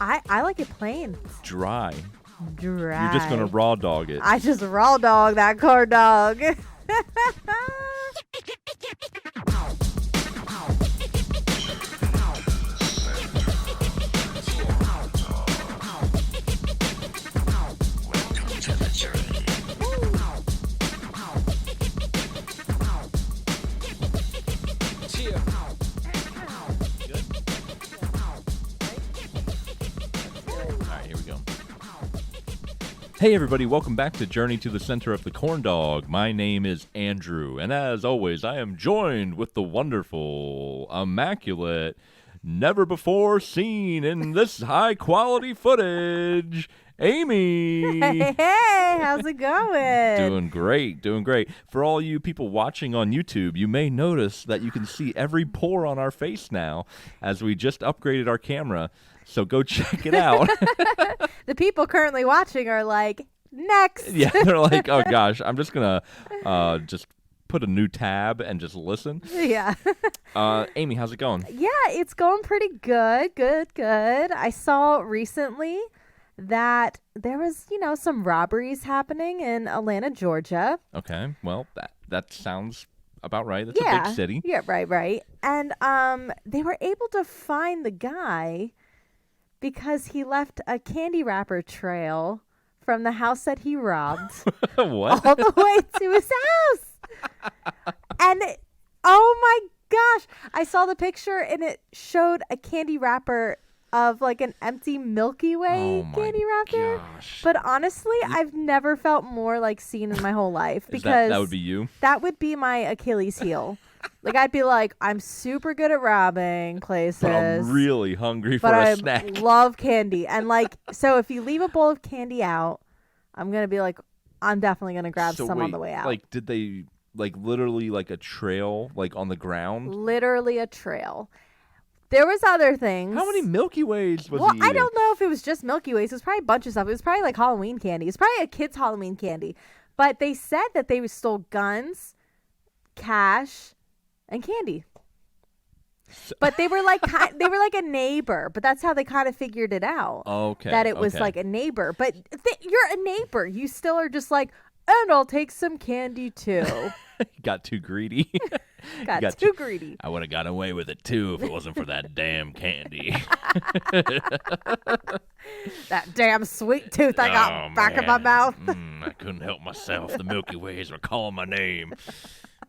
I like it plain. Dry. Dry. You're just gonna raw dog it. I just raw dog that corn dog. Hey everybody, welcome back to Journey to the Center of the Corn Dog. My name is Andrew, and as always, I am joined with the wonderful, immaculate, never before seen in this high-quality footage, Amy. Hey, how's it going? Doing great, doing great. For all you people watching on YouTube, you may notice that you can see every pore on our face now as we just upgraded our camera. So go check it out. The people currently watching are like, next. Yeah, they're like, oh gosh, I'm just going to just put a new tab and just listen. Yeah. Amy, how's it going? Yeah, it's going pretty good. Good. I saw recently that there was, some robberies happening in Atlanta, Georgia. Okay, well, that sounds about right. That's a big city. Yeah, right. And they were able to find the guy because he left a candy wrapper trail from the house that he robbed What? all the way to his house. And oh my gosh, I saw the picture and it showed a candy wrapper of like an empty Milky Way candy wrapper. Gosh. But honestly, I've never felt more like seen in my whole life because that would be you? That would be my Achilles heel. Like, I'd be like, I'm super good at robbing places. But I'm really hungry for a snack. I love candy. And, like, so if you leave a bowl of candy out, I'm going to be like, I'm definitely going to grab some on the way out. Like, did they, like, literally, like, a trail, like, on the ground? Literally a trail. There was other things. How many Milky Ways was he eating? I don't know if it was just Milky Ways. It was probably a bunch of stuff. It was probably, like, Halloween candy. It was probably a kid's Halloween candy. But they said that they stole guns, cash, and candy. But they were like a neighbor, but that's how they kind of figured it out. Okay. That it was like a neighbor. But you're a neighbor. You still are just like, and I'll take some candy too. Got too greedy. got too greedy. I would have got away with it too if it wasn't for that damn candy. That damn sweet tooth I got back in my mouth. I couldn't help myself. The Milky Ways were calling my name.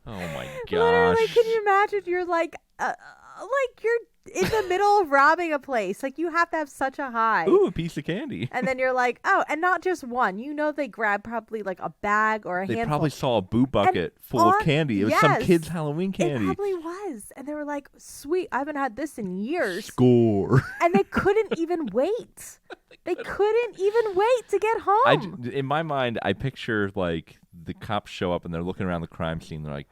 Oh my gosh. Literally, can you imagine? You're like you're in the middle of robbing a place. Like, you have to have such a high. Ooh, a piece of candy. And then you're like, oh, and not just one. They grabbed probably like a bag or a handful. They probably saw a boot bucket full of candy. It was some kid's Halloween candy. It probably was. And they were like, sweet, I haven't had this in years. Score. And they couldn't even wait. They couldn't even wait to get home. In my mind, I picture like the cops show up and they're looking around the crime scene. They're like,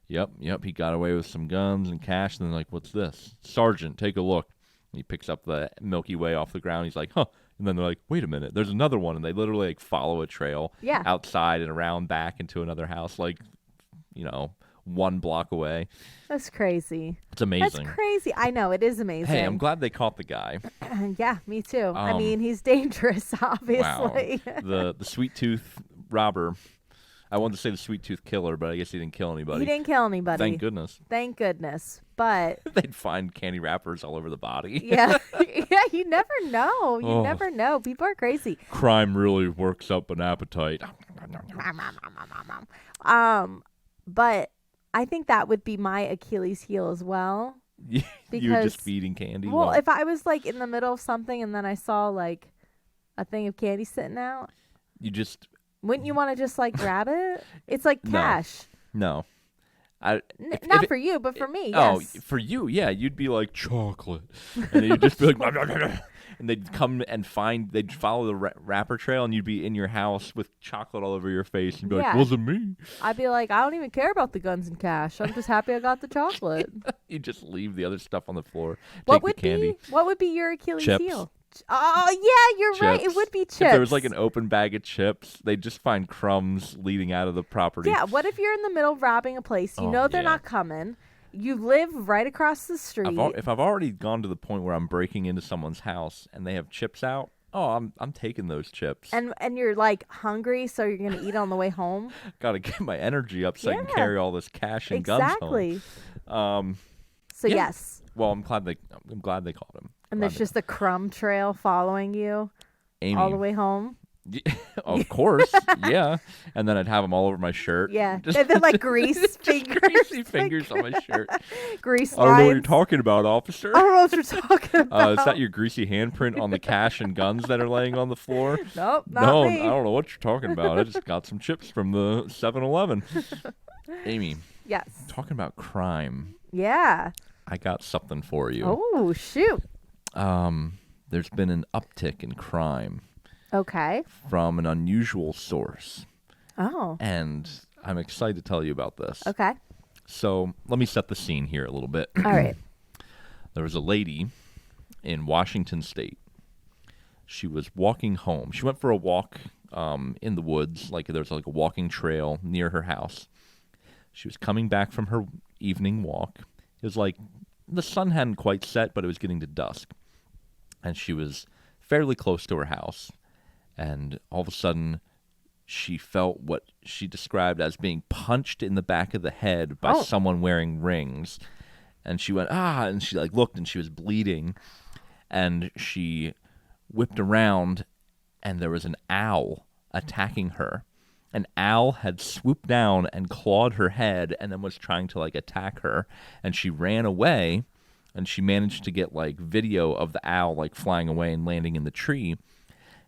Yep, he got away with some guns and cash. And they're like, what's this? Sergeant, take a look. And he picks up the Milky Way off the ground. He's like, huh. And then they're like, wait a minute, there's another one. And they literally like follow a trail outside and around back into another house, like, 1 block away. That's crazy. It's amazing. That's crazy. I know, it is amazing. Hey, I'm glad they caught the guy. Yeah, me too. I mean, he's dangerous, obviously. Wow. The sweet tooth robber. I wanted to say the sweet tooth killer, but I guess he didn't kill anybody. He didn't kill anybody. Thank goodness. Thank goodness. But they'd find candy wrappers all over the body. Yeah. Yeah, you never know. You never know. People are crazy. Crime really works up an appetite. But I think that would be my Achilles heel as well. You're just feeding candy? Well, if I was like in the middle of something and then I saw like a thing of candy sitting out. Wouldn't you want to just like grab it? It's like cash. No. Not for you, but for me, yes. Oh, for you, yeah. You'd be like, chocolate. And you'd just be like, blah, blah, blah, blah. And they'd come and they'd follow the wrapper trail, and you'd be in your house with chocolate all over your face. You'd be like, wasn't me. I'd be like, I don't even care about the guns and cash. I'm just happy I got the chocolate. You just leave the other stuff on the floor. What would be your Achilles Chips. heel? Oh, yeah, you're right. It would be chips. If there was like an open bag of chips, they'd just find crumbs leading out of the property. Yeah, what if you're in the middle of robbing a place? You know they're not coming. You live right across the street. If I've already gone to the point where I'm breaking into someone's house and they have chips out, I'm taking those chips. And you're like hungry, so you're gonna eat on the way home. Got to get my energy up so I can carry all this cash and exactly. guns home. So yes. Well, I'm glad they caught him. And there's just a crumb trail following you Amy, all the way home. Of course, yeah. And then I'd have them all over my shirt. Yeah, just, and then like grease fingers, greasy fingers on my shirt. Grease lines. I don't know what you're talking about, officer. I don't know what you're talking about. Is that your greasy handprint on the cash and guns that are laying on the floor? Nope, not me. I don't know what you're talking about. I just got some chips from the 7-Eleven. Amy. Yes. Talking about crime. Yeah. I got something for you. Oh, shoot. There's been an uptick in crime. Okay. From an unusual source. Oh. And I'm excited to tell you about this. Okay. So let me set the scene here a little bit. All right. There was a lady in Washington State. She was walking home. She went for a walk in the woods. Like there's like a walking trail near her house. She was coming back from her evening walk. It was like the sun hadn't quite set, but it was getting to dusk. And she was fairly close to her house. And all of a sudden, she felt what she described as being punched in the back of the head by someone wearing rings. And she went, and she like looked and she was bleeding. And she whipped around and there was an owl attacking her. An owl had swooped down and clawed her head and then was trying to like attack her. And she ran away and she managed to get like video of the owl like flying away and landing in the tree.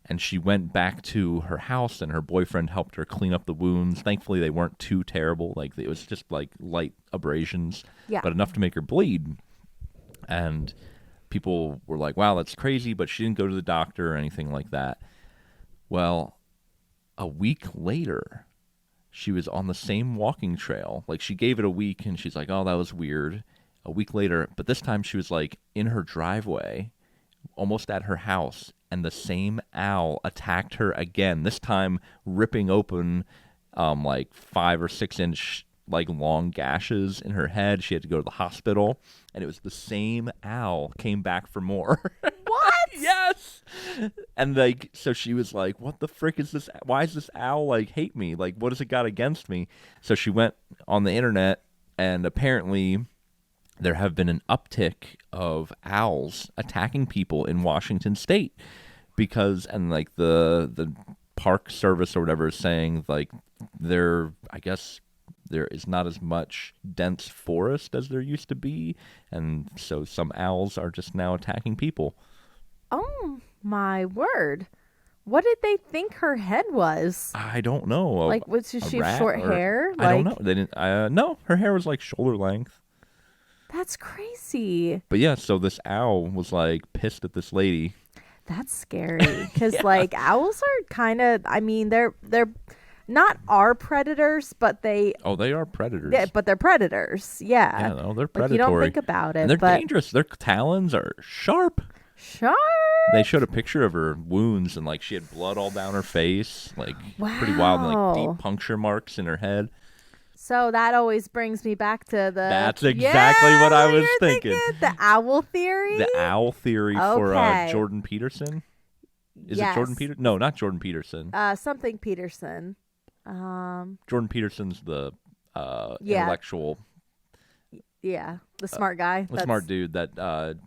And she went back to her house, and her boyfriend helped her clean up the wounds. Thankfully, they weren't too terrible. Like it was just like light abrasions, but enough to make her bleed. And people were like, "Wow, that's crazy," but she didn't go to the doctor or anything like that. Well, a week later, she was on the same walking trail. Like she gave it a week, and she's like, "Oh, that was weird." A week later, but this time she was like in her driveway, almost at her house. And the same owl attacked her again, this time ripping open like 5 or 6 inch like long gashes in her head. She had to go to the hospital. And it was the same owl came back for more. What? Yes. And like, so she was like, what the frick is this? Why is this owl like hate me? Like, what has it got against me? So she went on the internet and apparently there have been an uptick of owls attacking people in Washington State because, and like the park service or whatever is saying like I guess there is not as much dense forest as there used to be. And so some owls are just now attacking people. Oh my word. What did they think her head was? I don't know. Like, she have short hair? I don't know. They didn't. No, her hair was like shoulder length. That's crazy. But yeah, so this owl was like pissed at this lady. That's scary because like owls are kind of. I mean, they're not our predators, but they. Oh, they are predators. Yeah, but they're predators. Yeah. Yeah, no, they're predatory. Like, you don't think about it. And they're dangerous. Their talons are sharp. Sharp. They showed a picture of her wounds and like she had blood all down her face, like pretty wild, and like deep puncture marks in her head. So that always brings me back to the... That's exactly what I was thinking. The owl theory? The owl theory for Jordan Peterson. Is it Jordan Peterson? No, not Jordan Peterson. Something Peterson. Jordan Peterson's the intellectual... Yeah, the smart guy. The smart dude that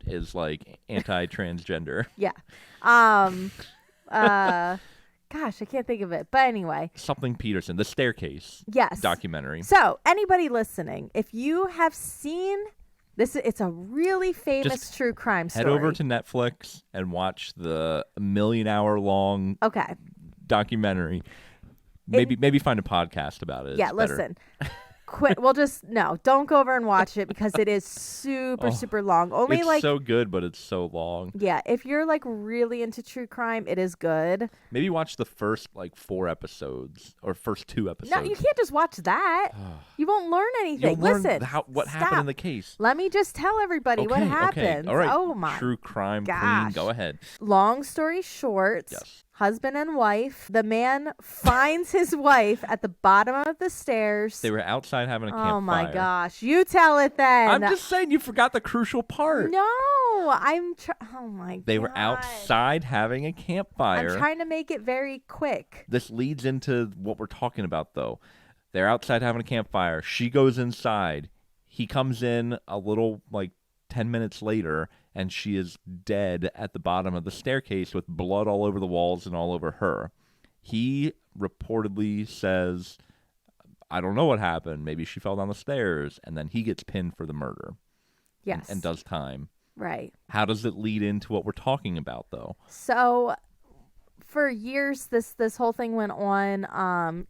is like anti-transgender. Yeah. Gosh, I can't think of it. But anyway. Something Peterson, The Staircase. Yes. Documentary. So, anybody listening, if you have seen this, it's a really famous true crime story. Head over to Netflix and watch the 1,000,000-hour-long documentary. Maybe find a podcast about it. Yeah, listen. Quit. Well, don't go over and watch it because it is super long. It's so good, but it's so long. Yeah, if you're like really into true crime, it is good. Maybe watch the first like 4 episodes or first 2 episodes. No, you can't just watch that. You won't learn anything. Listen, what happened in the case. Let me just tell everybody what happened. Okay. All right. Oh my true crime gosh. queen, go ahead. Long story short, husband and wife. The man finds his wife at the bottom of the stairs. They were outside having a campfire. Oh my gosh. You tell it then. I'm just saying you forgot the crucial part. No, oh my god. They were outside having a campfire. I'm trying to make it very quick. This leads into what we're talking about, though. They're outside having a campfire. She goes inside. He comes in a little, 10 minutes later, and she is dead at the bottom of the staircase with blood all over the walls and all over her. He reportedly says, I don't know what happened. Maybe she fell down the stairs. And then he gets pinned for the murder. Yes. And does time. Right. How does it lead into what we're talking about, though? So, for years, this whole thing went on.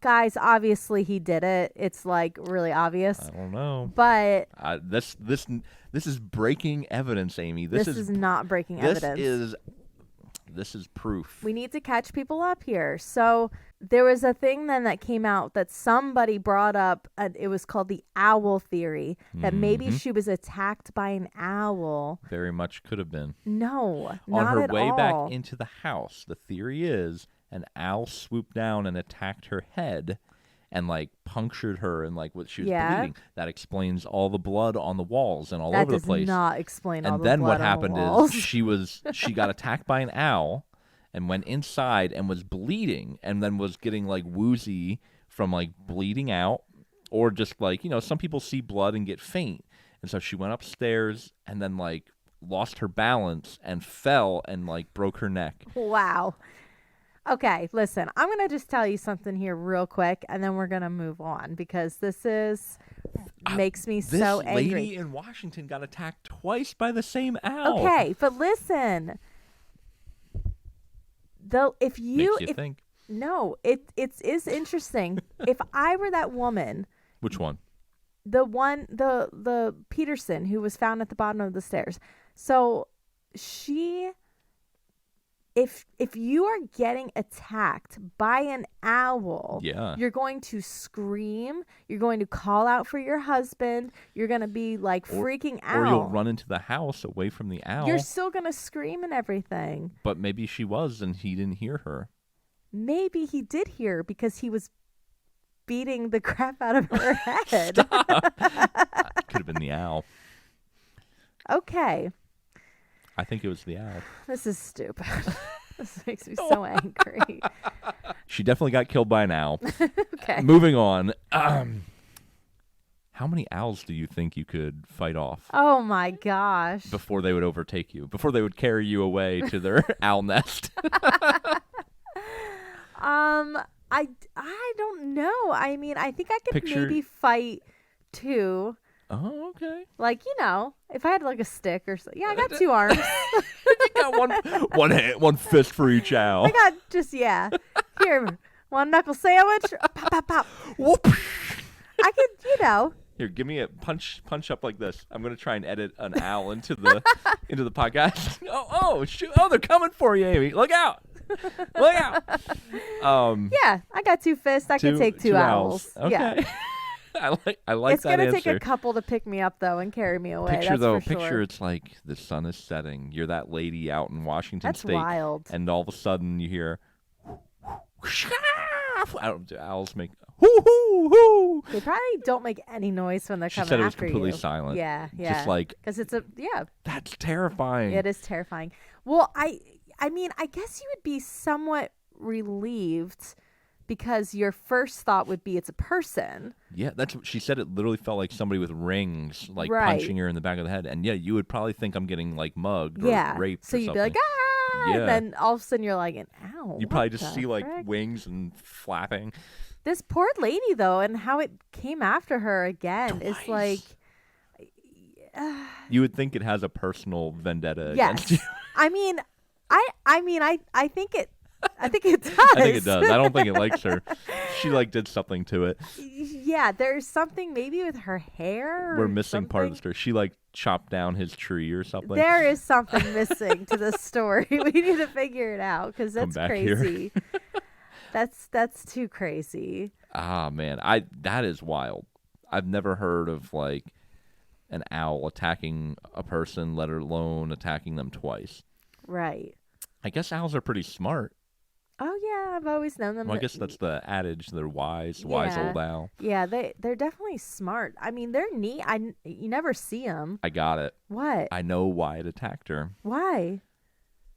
Guys, obviously he did it. It's really obvious. I don't know. But this is breaking evidence, Amy. This is not breaking evidence. This is proof. We need to catch people up here. So there was a thing then that came out that somebody brought up. It was called the owl theory, that maybe she was attacked by an owl. Very much could have been. No, not at all. On her way back into the house, the theory is an owl swooped down and attacked her head and punctured her and what she was bleeding. That explains all the blood on the walls and all over the place. That does not explain all the blood. blood And then on what the happened walls. is she got attacked by an owl and went inside and was bleeding and then was getting woozy from bleeding out, or just some people see blood and get faint. And so she went upstairs and then lost her balance and fell and broke her neck. Wow. Okay, listen, I'm going to just tell you something here real quick, and then we're going to move on, because this makes me so angry. This lady in Washington got attacked twice by the same owl. Okay, but listen. Though, if you think. No, it is interesting. If I were that woman. Which one? The Peterson, who was found at the bottom of the stairs. So if you are getting attacked by an owl, you're going to scream, you're going to call out for your husband, you're going to be freaking out. Or you'll run into the house away from the owl. You're still going to scream and everything. But maybe she was and he didn't hear her. Maybe he did hear, because he was beating the crap out of her head. Could have been the owl. Okay. I think it was the owl. This is stupid. This makes me so angry. She definitely got killed by an owl. Okay. Moving on. How many owls do you think you could fight off? Oh my gosh. Before they would overtake you? Before they would carry you away to their owl nest? I don't know. I mean, I think I could maybe fight 2. Oh, okay. If I had a stick or something. Yeah, I got 2 arms. You got one hand, one fist for each owl. I got Here, one knuckle sandwich. Pop, pop, pop. Whoop. I could, Here, give me a punch up like this. I'm gonna try and edit an owl into the podcast. Shoot! Oh, they're coming for you, Amy. Look out! Look out! Yeah, I got 2 fists. I could take 2 owls. Okay. Yeah. I like that answer. It's gonna take a couple to pick me up though and carry me away. Picture it's the sun is setting. You're that lady out in Washington State. That's wild. And all of a sudden you hear, do owls make hoo hoo hoo? They probably don't make any noise when they're coming after you. She said it was completely silent. Yeah. Just because it's That's terrifying. It is terrifying. Well, I mean, I guess you would be somewhat relieved, because your first thought would be it's a person. Yeah, that's what she said. It literally felt like somebody with rings, right, punching her in the back of the head. And yeah, you would probably think I'm getting mugged or raped. So or you'd something. be ah! Yeah. And then all of a sudden you're an owl. You probably just see wings and flapping. This poor lady though, and how it came after her again Twice. is you would think it has a personal vendetta against you. I mean, I think it. I think it does. I think it does. I don't think it likes her. She did something to it. Yeah, there's something maybe with her hair. We're missing part of the story. She chopped down his tree or something. There is something missing to the story. We need to figure it out, because that's crazy. That's too crazy. Ah, man, that is wild. I've never heard of an owl attacking a person, let alone attacking them twice. Right. I guess owls are pretty smart. Oh yeah, I've always known them. Well, I guess that's the adage. They're wise old owl. Yeah, they're definitely smart. I mean, they're neat. You never see them. I got it. What? I know why it attacked her. Why?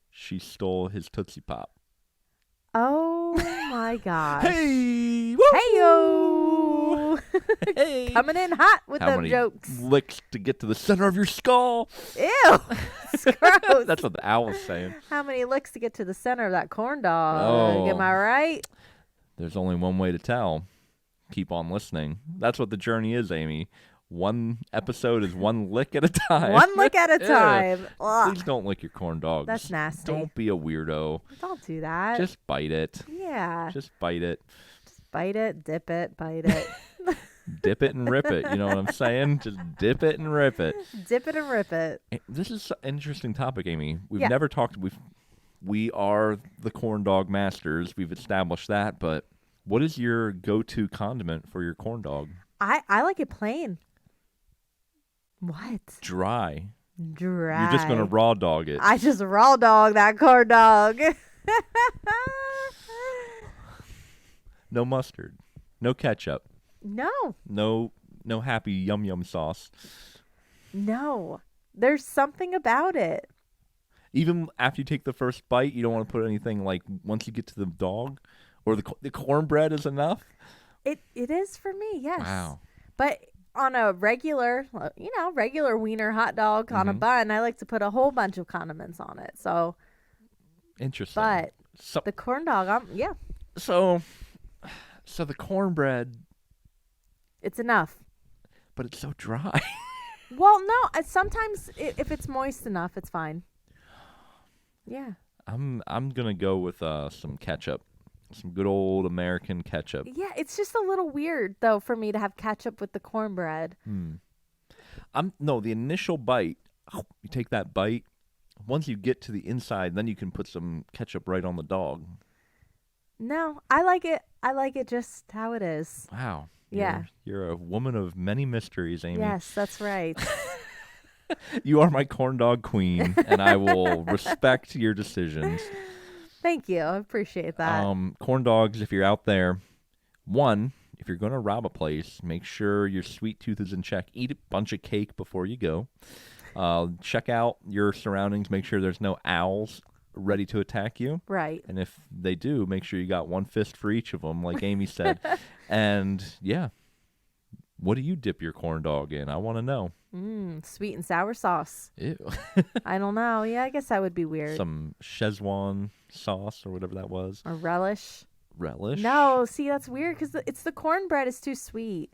She stole his Tootsie Pop. Oh my gosh. Hey! Woo! Hey yo! Hey! Coming in hot with How them many jokes. licks to get to the center of your skull? Ew! It's gross. That's what the owl is saying. How many licks to get to the center of that corn dog? Oh. Am I right? There's only one way to tell. Keep on listening. That's what the journey is, Amy. One episode is one lick at a time. One lick at a Ew. time. Ugh. Please don't lick your corn dogs. That's nasty. Don't be a weirdo. Don't do that. Just bite it. Yeah. Just bite it. Just bite it, dip it, bite it. Dip it and rip it. You know what I'm saying? Just dip it and rip it. Dip it and rip it. This is an interesting topic, Amy. We've Yeah. never talked. We are the corn dog masters. We've established that. But what is your go-to condiment for your corn dog? I like it plain. What? Dry. Dry. You're just gonna raw dog it. I just raw dog that corn dog. No mustard. No ketchup. No. No happy yum yum sauce. No. There's something about it. Even after you take the first bite, you don't want to put anything like once you get to the dog, or the cornbread is enough. It is for me, yes. Wow. But on a regular wiener hot dog on a Mhm. bun, I like to put a whole bunch of condiments on it. So, Interesting. but So the corn dog, so the cornbread, it's enough. but it's so dry. Well, no, sometimes if it's moist enough, it's fine. Yeah. I'm gonna go with some ketchup, some good old American ketchup. Yeah, it's just a little weird though for me to have ketchup with the cornbread. No, the initial bite. You take that bite. Once you get to the inside, then you can put some ketchup right on the dog. No, I like it. I like it just how it is. Wow. Yeah. You're a woman of many mysteries, Amy. Yes, that's right. You are my corn dog queen, and I will respect your decisions. Thank you. I appreciate that. Corn dogs, if you're out there, one, if you're going to rob a place, make sure your sweet tooth is in check. Eat a bunch of cake before you go. Check out your surroundings. Make sure there's no owls ready to attack you. Right. And if they do, make sure you got one fist for each of them, like Amy said. And, yeah, what do you dip your corn dog in? I want to know. Sweet and sour sauce. Ew. I don't know. Yeah, I guess that would be weird. Some Szechuan sauce or whatever that was. Or relish. Relish? No, see, that's weird because it's the cornbread is too sweet.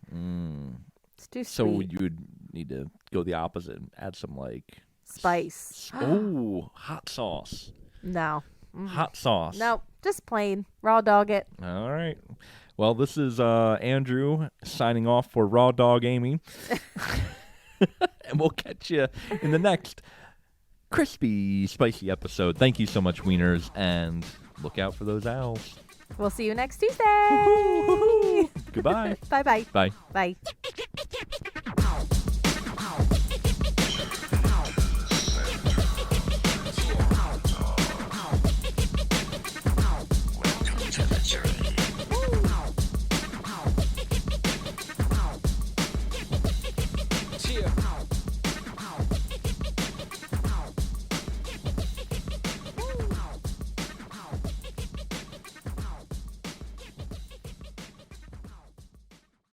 It's too So sweet. you would need to go the opposite and add some, like... Spice. Oh, hot sauce. No. Hot sauce. Nope. Just plain. Raw dog it. All right. Well, this is Andrew signing off for Raw Dog Amy. And we'll catch you in the next crispy, spicy episode. Thank you so much, Wieners, and look out for those owls. We'll see you next Tuesday. Goodbye. Bye-bye. Bye. Bye.